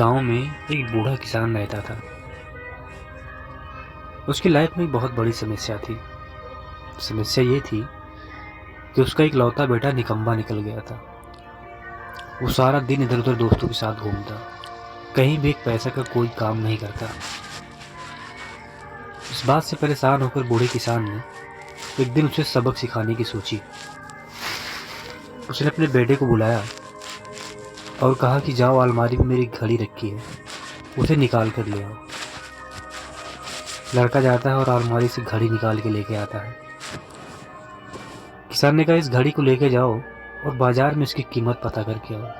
गाँव में एक बूढ़ा किसान रहता था। उसकी लाइफ में एक बहुत बड़ी समस्या थी। समस्या ये थी कि उसका इकलौता बेटा निकम्मा निकल गया था। वो सारा दिन इधर-उधर दोस्तों के साथ घूमता, कहीं भी एक पैसे का कोई काम नहीं करता। इस बात से परेशान होकर बूढ़े किसान ने एक दिन उसे सबक सिखाने की सोची। उसने अपने बेटे को बुलाया और कहा कि जाओ, अलमारी में मेरी घड़ी रखी है, उसे निकाल कर ले आओ। लड़का जाता है और अलमारी से घड़ी निकाल के लेके आता है। किसान ने कहा, इस घड़ी को लेके जाओ और बाजार में इसकी कीमत पता करके आओ।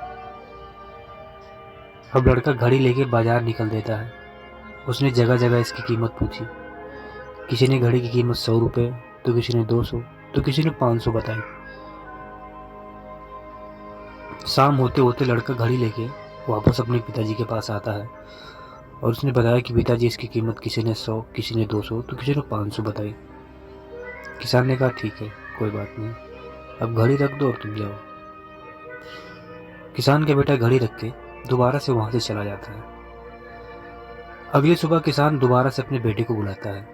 अब लड़का घड़ी लेके बाजार निकल देता है। उसने जगह जगह इसकी कीमत पूछी। किसी ने घड़ी की कीमत 100 रुपये, तो किसी ने 200, तो किसी ने 500 बताई। शाम होते होते लड़का घड़ी लेके वापस अपने पिताजी के पास आता है और उसने बताया कि पिताजी, इसकी कीमत किसी ने 100, किसी ने 200, तो किसी ने 500 बताई। किसान ने कहा, ठीक है, कोई बात नहीं, अब घड़ी रख दो और तुम जाओ। किसान का बेटा घड़ी रख के दोबारा से वहां से चला जाता है। अगली सुबह किसान दोबारा से अपने बेटे को बुलाता है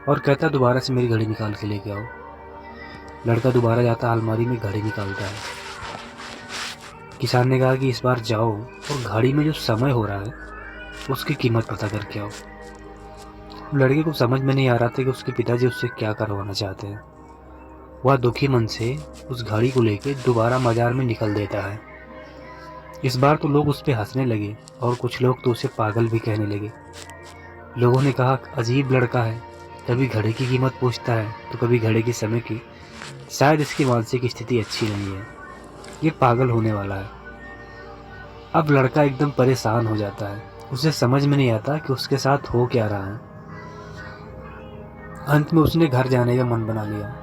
और कहता है, दोबारा से मेरी घड़ी निकाल के लेके आओ। लड़का दोबारा जाता, अलमारी में घड़ी निकालता है। किसान ने कहा कि इस बार जाओ और घड़ी में जो समय हो रहा है उसकी कीमत पता करके आओ। लड़के को समझ में नहीं आ रहा था कि उसके पिताजी उससे क्या करवाना चाहते हैं। वह दुखी मन से उस घड़ी को लेके दोबारा बाजार में निकल देता है। इस बार तो लोग उस पे हंसने लगे और कुछ लोग तो उसे पागल भी कहने लगे। लोगों ने कहा, अजीब लड़का है, कभी घड़ी की कीमत पूछता है तो कभी घड़ी के समय की। शायद इसकी मानसिक स्थिति अच्छी नहीं है, ये पागल होने वाला है। अब लड़का एकदम परेशान हो जाता है। उसे समझ में नहीं आता कि उसके साथ हो क्या रहा है। अंत में उसने घर जाने का मन बना लिया।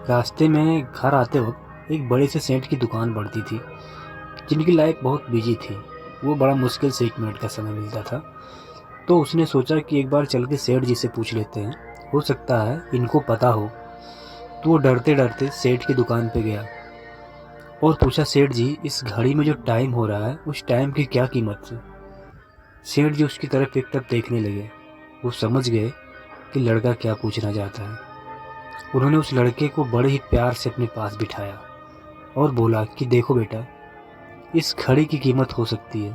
रास्ते में घर आते वक्त एक बड़े से सेठ की दुकान पड़ती थी, जिनकी लाइफ बहुत बिजी थी। वो बड़ा मुश्किल से 1 मिनट का समय मिलता था। तो उसने सोचा कि एक बार चल के सेठ जी से पूछ लेते हैं, हो सकता है इनको पता हो। तो वो डरते डरते सेठ की दुकान पे गया और पूछा, सेठ जी, इस घड़ी में जो टाइम हो रहा है उस टाइम की क्या कीमत है? सेठ जी उसकी तरफ एकटक देखने लगे। वो समझ गए कि लड़का क्या पूछना चाहता है। उन्होंने उस लड़के को बड़े ही प्यार से अपने पास बिठाया और बोला कि देखो बेटा, इस घड़ी की कीमत हो सकती है,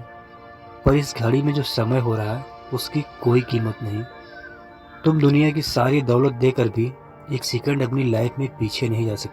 पर इस घड़ी में जो समय हो रहा है उसकी कोई कीमत नहीं। तुम दुनिया की सारी दौलत देकर भी एक सेकंड अपनी लाइफ में पीछे नहीं जा सकते।